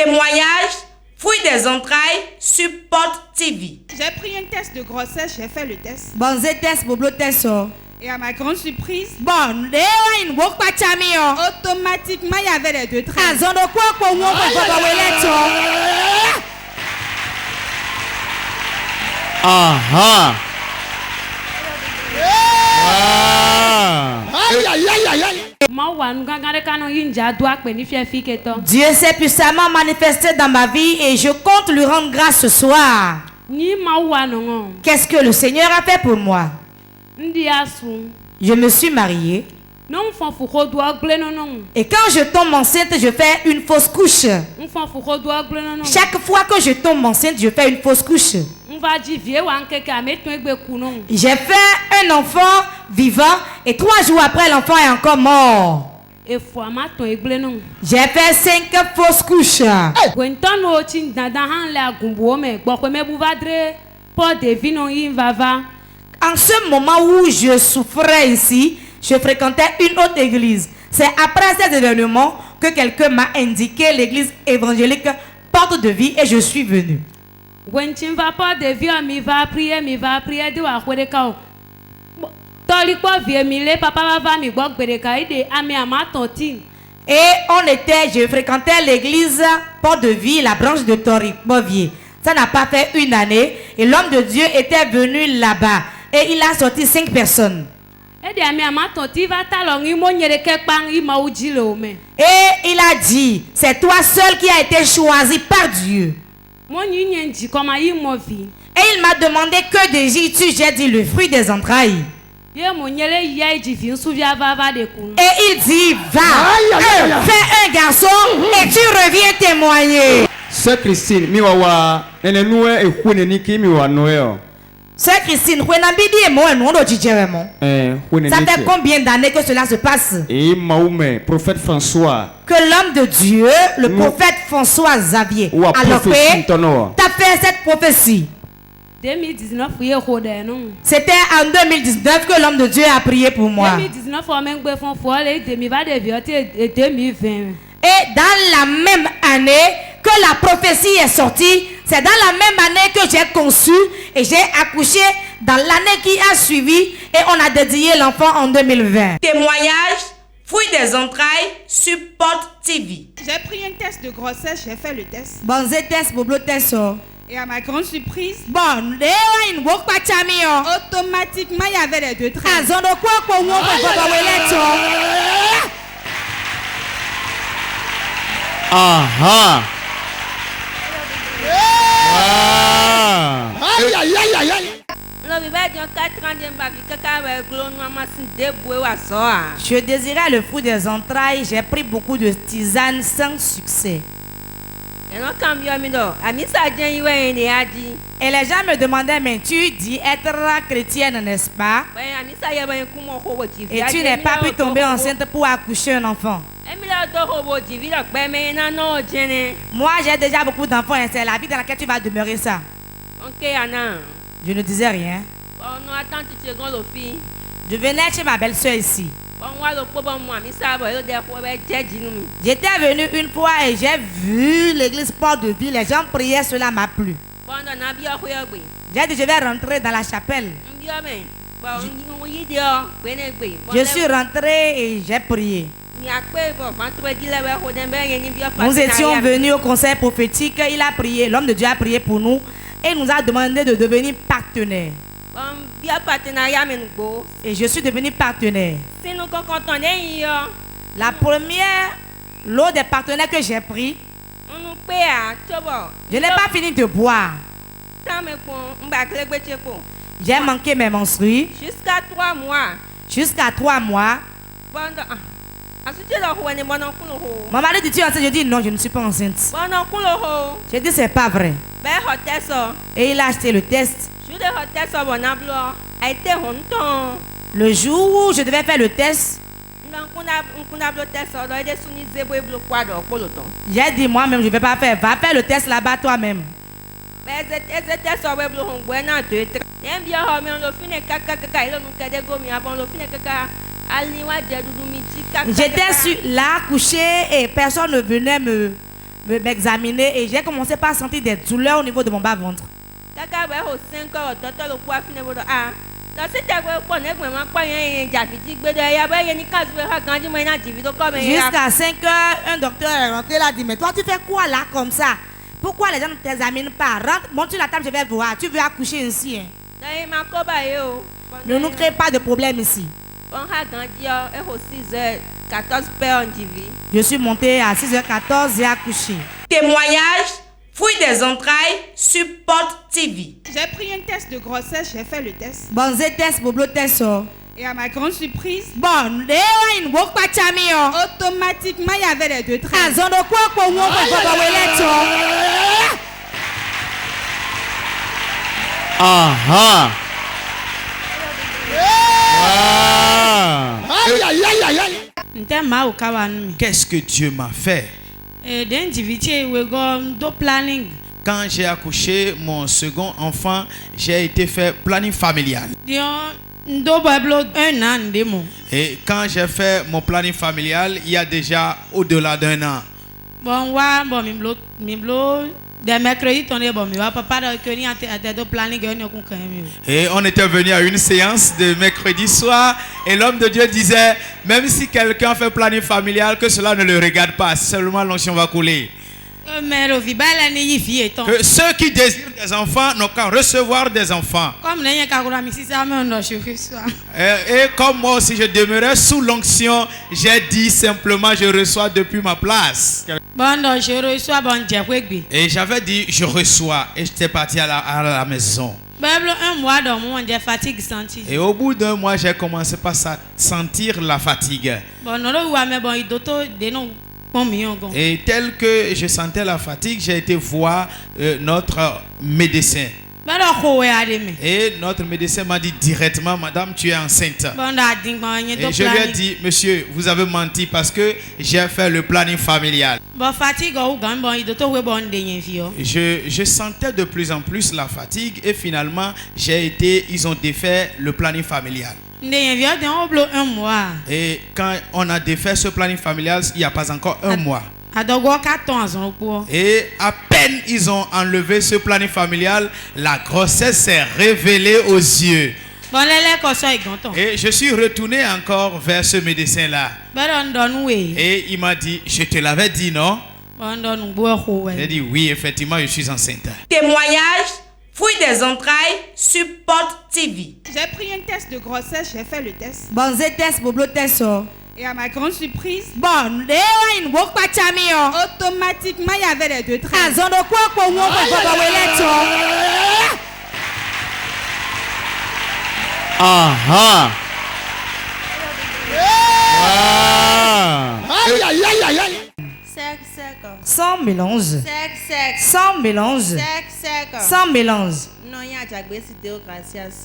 Témoignage, fouille des entrailles, support TV. J'ai pris un test de grossesse, j'ai fait le test. Bon, c'est test pour le test. Et à ma grande surprise, Bon, il n'y a pas de chami. automatiquement, il y avait les deux traits. Ah, zone de quoi pour moi, pour Aha. Aïe aïe aïe aïe. Dieu s'est puissamment manifesté dans ma vie et je compte lui rendre grâce ce soir. Qu'est-ce que le Seigneur a fait pour moi? Je me suis mariée. Et quand je tombe enceinte, je fais une fausse couche. Chaque fois que je tombe enceinte, je fais une fausse couche. J'ai fait un enfant vivant et 3 jours après, l'enfant est encore mort. J'ai fait 5 fausses couches. En ce moment où je souffrais ici, je fréquentais une autre église. C'est après cet événement que quelqu'un m'a indiqué l'église évangélique Porte de Vie et je suis venu. Et je fréquentais l'église Porte de Vie, la branche de Tori Bovier. Ça n'a pas fait une année et l'homme de Dieu était venu là-bas et il a sorti 5 personnes. Et il a dit, c'est toi seul qui as été choisi par Dieu. Et il m'a demandé que désires-tu? J'ai dit le fruit des entrailles. Et il dit, va, fais un garçon et tu reviens témoigner. Sœur Christine, miwawa, nenenue ekweneniki miwa noyo. Sœur Christine, ça fait combien d'années que cela se passe? Et Mahomet, prophète François. Que l'homme de Dieu, le prophète François Xavier, a fait cette prophétie. C'était en 2019 que l'homme de Dieu a prié pour moi. Et dans la même année que la prophétie est sortie, c'est dans la même année que j'ai conçu et j'ai accouché dans l'année qui a suivi et on a dédié l'enfant en 2020. Témoignage, fouille des entrailles, support TV. J'ai pris un test de grossesse, j'ai fait le test. Bon, c'est test pour le test. Et à ma grande surprise, bon, automatiquement, il y avait les deux traits. Ah, zone de quoi pour moi, Aha. Aïe aïe aïe aïe aïe. Je désirais le fruit des entrailles, j'ai pris beaucoup de tisanes sans succès. Et les gens me demandaient, mais tu dis être chrétienne, n'est-ce pas? Et tu n'es pas pu tomber enceinte pour accoucher un enfant. Moi, j'ai déjà beaucoup d'enfants et c'est la vie dans laquelle tu vas demeurer ça. Je ne disais rien. Je venais chez ma belle-soeur ici. J'étais venu une fois et j'ai vu l'église Porte de Vie. Les gens priaient, cela m'a plu. J'ai dit, je vais rentrer dans la chapelle. Je suis rentré et j'ai prié. Nous étions venus au conseil prophétique. Il a prié, l'homme de Dieu a prié pour nous et il nous a demandé de devenir partenaires. Et je suis devenu partenaire. La première lot des partenaires que j'ai pris, je n'ai pas fini de boire. J'ai manqué mes menstrues. Jusqu'à 3 mois. Jusqu'à 3 mois. Mon mari dit, tu es enceinte? Je dis non, je ne suis pas enceinte. J'ai dit c'est pas vrai. Et il a acheté le test. Le jour où je devais faire le test, j'ai dit moi-même je ne vais pas faire. Va faire le test là-bas toi-même. J'étais là couché et personne ne venait me m'examiner et j'ai commencé par sentir des douleurs au niveau de mon bas-ventre. Jusqu'à 5 heures, un docteur est rentré là, dit, mais toi tu fais quoi là comme ça? Pourquoi les gens ne t'examinent pas? Rentre, monte sur la table, je vais voir. Tu veux accoucher ici, hein? Ne nous crée pas de problème ici. Je suis montée à 6h14, j'ai accouché. Témoignage, fruit des entrailles, Support TV. J'ai pris un test de grossesse, j'ai fait le test. Bon, j'ai test, boblo test. Et à ma grande surprise, bon, automatiquement il y avait les 2 traits. Aha. Qu'est-ce que Dieu m'a fait? Quand j'ai accouché mon second enfant, j'ai été fait planning familial. Et quand j'ai fait mon planning familial, il y a déjà au-delà d'1 an. Et on était venu à une séance de mercredi soir et l'homme de Dieu disait, même si quelqu'un fait planning familial, que cela ne le regarde pas, seulement l'onction va couler. Que ceux qui désirent des enfants n'ont qu'à recevoir des enfants. Et comme moi aussi je demeurais sous l'onction, j'ai dit simplement je reçois depuis ma place. Et j'avais dit je reçois et j'étais parti à la maison. Et au bout d'1 mois, j'ai commencé par sentir la fatigue. Et tel que je sentais la fatigue, j'ai été voir notre médecin. Et notre médecin m'a dit directement, madame, tu es enceinte. Et je lui ai dit, monsieur, vous avez menti parce que j'ai fait le planning familial. Je sentais de plus en plus la fatigue et finalement, ils ont défait le planning familial. Et quand on a défait ce planning familial, il n'y a pas encore 1 mois. Et à peine ils ont enlevé ce planning familial, la grossesse s'est révélée aux yeux. Et je suis retourné encore vers ce médecin-là. Et il m'a dit, je te l'avais dit, non? J'ai dit, oui, effectivement, je suis enceinte. Témoignage, fruit des entrailles, Support TV. J'ai pris un test de grossesse, j'ai fait le test. Bon, j'ai test, boblo test. Et à ma grande surprise, automatiquement il y avait les 2 traits. Aha. Sans mélange. Sans mélange. Sans mélange.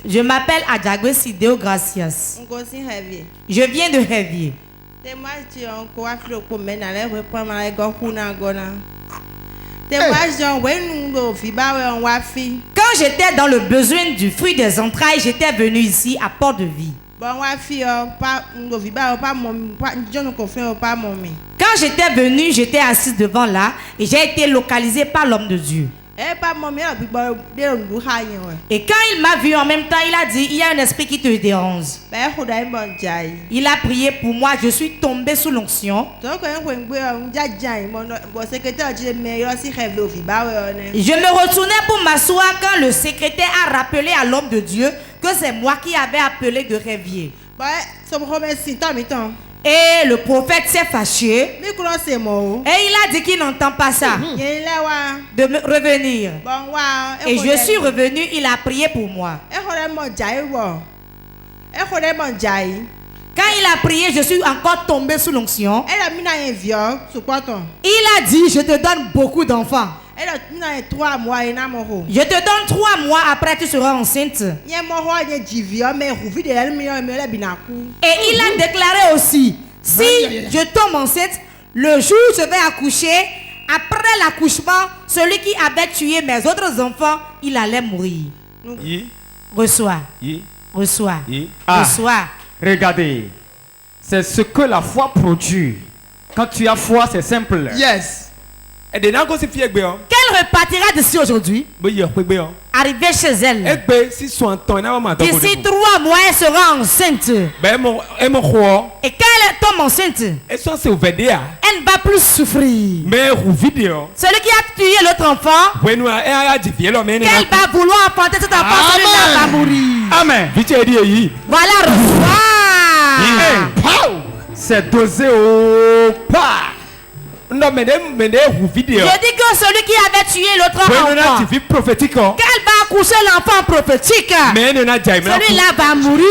Je m'appelle Adjagwe Sideo Gracias. Je viens de Heavy. Quand j'étais dans le besoin du fruit des entrailles, j'étais venu ici à Port de Vie. Quand j'étais venu, j'étais assise devant là et j'ai été localisée par l'homme de Dieu. Et quand il m'a vu en même temps, il a dit, il y a un esprit qui te dérange. Il a prié pour moi, je suis tombée sous l'onction. Je me retournais pour m'asseoir quand le secrétaire a rappelé à l'homme de Dieu que c'est moi qui avais appelé de rêvier. Et le prophète s'est fâché. Et il a dit qu'il n'entend pas ça. De me revenir. Et je suis revenu, il a prié pour moi. Quand il a prié, je suis encore tombé sous l'onction. Il a dit, je te donne beaucoup d'enfants. Je te donne 3 mois après tu seras enceinte. Et il a déclaré aussi, si je tombe enceinte, le jour où je vais accoucher, après l'accouchement, celui qui avait tué mes autres enfants, il allait mourir. Reçois. Reçois. Reçois. Regardez, c'est ce que la foi produit. Quand tu as foi, c'est simple. Yes. qu'elle repartira d'ici aujourd'hui. Arrivée chez elle. D'ici 3 mois, elle sera enceinte. Et quand elle tombe enceinte, elle ne va plus souffrir. Celui qui a tué l'autre enfant, qu'elle va vouloir enfanter cet enfant, celui-là va mourir. Amen. Voilà, reçois. C'est dosé au pas. Je dis que celui qui avait tué l'autre enfant, qu'elle va accoucher l'enfant prophétique, celui-là va mourir.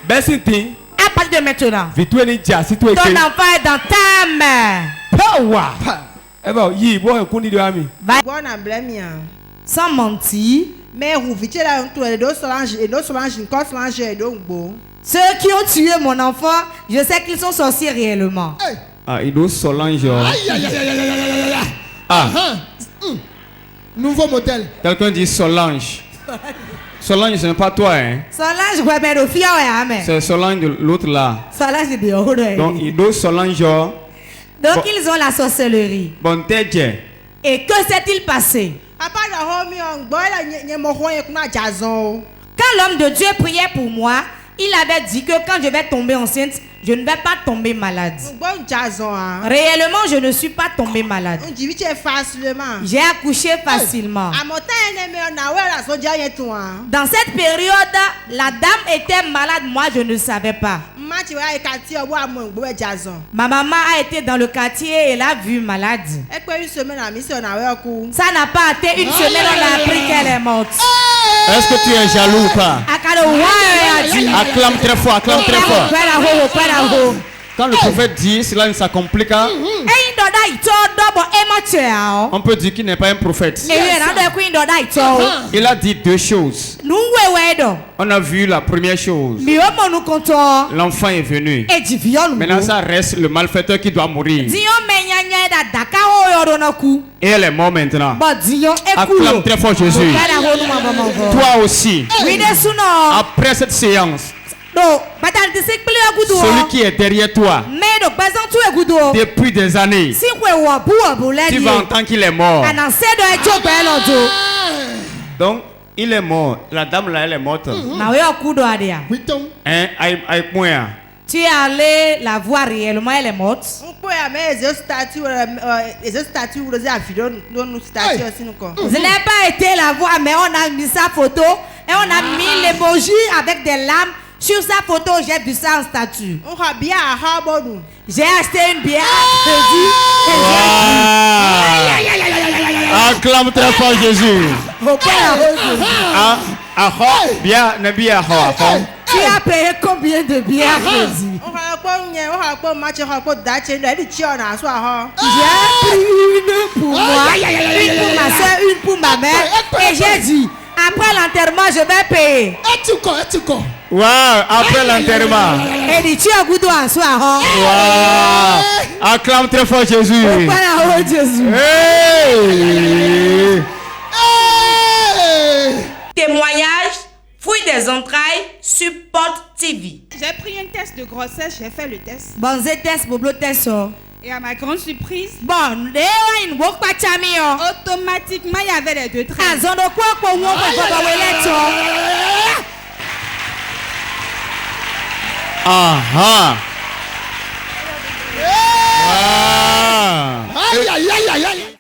À partir de maintenant, ton enfant est dans ta main. Sans mentir, ceux qui ont tué mon enfant, je sais qu'ils sont sorciers réellement. Il doit Solange. Nouveau modèle. Quelqu'un dit Solange. Solange, ce n'est pas toi, hein? Solange, ouais, mais c'est Solange de l'autre là. Solange de l'autre. Donc, il doit Solange. Donc, ils ont la sorcellerie. Bon, et que s'est-il passé? Quand l'homme de Dieu priait pour moi, il avait dit que quand je vais tomber enceinte, je ne vais pas tomber malade. Réellement, je ne suis pas tombée malade. J'ai accouché facilement. Dans cette période, la dame était malade, moi je ne savais pas. Ma maman a été dans le quartier et elle a vu malade. Ça n'a pas été une semaine, on a appris qu'elle est morte. Est-ce que tu es jaloux ou pas? Acclame très fort, acclame très fort. Quand le prophète dit, cela ne s'accomplit pas. On peut dire qu'il n'est pas un prophète. Il a dit 2 choses. On a vu la première chose. L'enfant est venu. Maintenant, ça reste le malfaiteur qui doit mourir. Et elle est morte maintenant. Acclame très fort Jésus. Toi aussi. Après cette séance, celui qui est derrière toi depuis des années, tu vas entendre qu'il est mort. Donc, il est mort. La dame là, elle est morte. Tu es allé la voir réellement, elle est morte. Je n'ai pas été la voir, mais on a mis sa photo et on a mis l'émoji avec des lames. Sur sa photo, j'ai vu ça en statue. J'ai acheté une bière. Acclame très fort Jésus. Tu as payé combien de bières, Jésus? J'ai pris une pour moi, une pour ma soeur, une pour ma mère. Et j'ai dit, après l'enterrement, je vais payer. Wow, après l'enterrement. Et dit, tu as goûté en soi. Wow. Acclame très fort Jésus. Jésus. Témoignage, fouille des entrailles, Support TV. J'ai pris un test de grossesse, j'ai fait le test. Bon, c'est test, bobo test. Et à ma grande surprise, automatiquement, il y avait les 2 traces. Aha. Aïe, aïe, aïe, aïe.